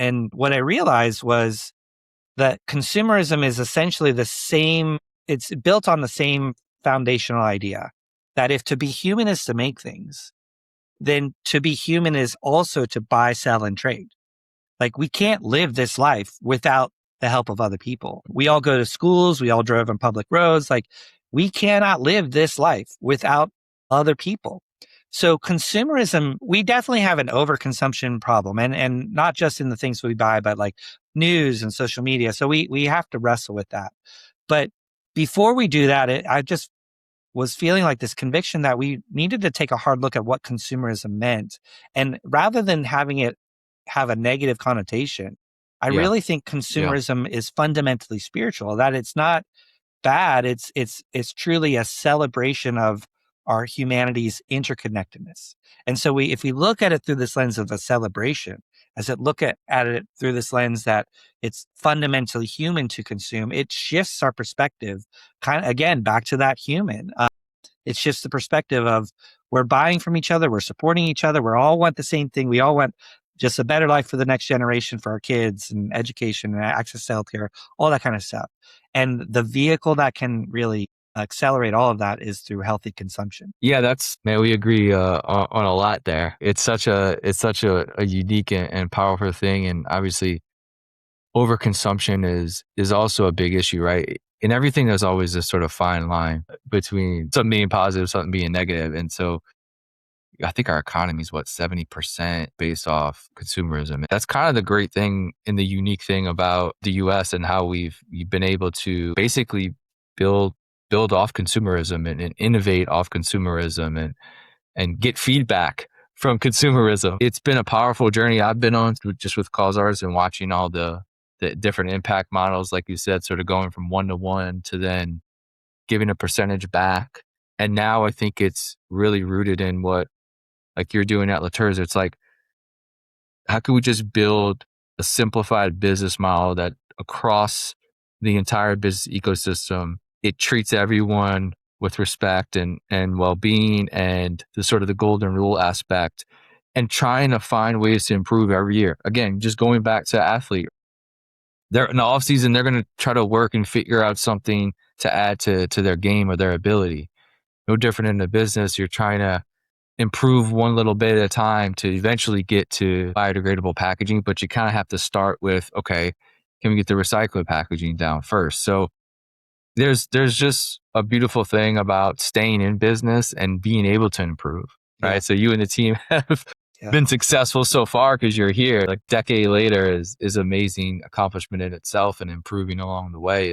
And what I realized was that consumerism is essentially the same, it's built on the same foundational idea that if to be human is to make things, then to be human is also to buy, sell, and trade. Like we can't live this life without the help of other people. We all go to schools, we all drove on public roads. Like we cannot live this life without other people. So consumerism, we definitely have an overconsumption problem and not just in the things we buy, but like news and social media. So we have to wrestle with that. But before we do that, I just was feeling like this conviction that we needed to take a hard look at what consumerism meant. And rather than having it have a negative connotation, I Yeah. really think consumerism is fundamentally spiritual, that it's not bad. It's truly a celebration of our humanity's interconnectedness. And so if we look at it through this lens of a celebration, as it look at it through this lens that it's fundamentally human to consume, it shifts our perspective kind of again back to that human. It shifts the perspective of we're buying from each other, we're supporting each other, we all want the same thing. We all want just a better life for the next generation, for our kids and education and access to healthcare, all that kind of stuff. And the vehicle that can really accelerate all of that is through healthy consumption. Yeah, man, we agree on a lot there. It's such a unique and powerful thing. And obviously overconsumption is also a big issue, right? In everything, there's always this sort of fine line between something being positive, something being negative. And so I think our economy is 70% based off consumerism. That's kind of the great thing and the unique thing about the US and how we've been able to basically build off consumerism and innovate off consumerism and get feedback from consumerism. It's been a powerful journey I've been on just with Cause and watching all the different impact models, like you said, sort of going from 1-to-1 to then giving a percentage back. And now I think it's really rooted in what like you're doing at Terza. It's like, how can we just build a simplified business model that across the entire business ecosystem, it treats everyone with respect and well-being and the sort of the golden rule aspect, and trying to find ways to improve every year. Again, just going back to athlete, they're in the off season, they're going to try to work and figure out something to add to their game or their ability. No different in the business. You're trying to improve one little bit at a time to eventually get to biodegradable packaging, but you kind of have to start with, okay, can we get the recycled packaging down first? So there's just a beautiful thing about staying in business and being able to improve, right? Yeah. So you and the team have been successful so far because you're here. Like decade later is amazing accomplishment in itself and improving along the way.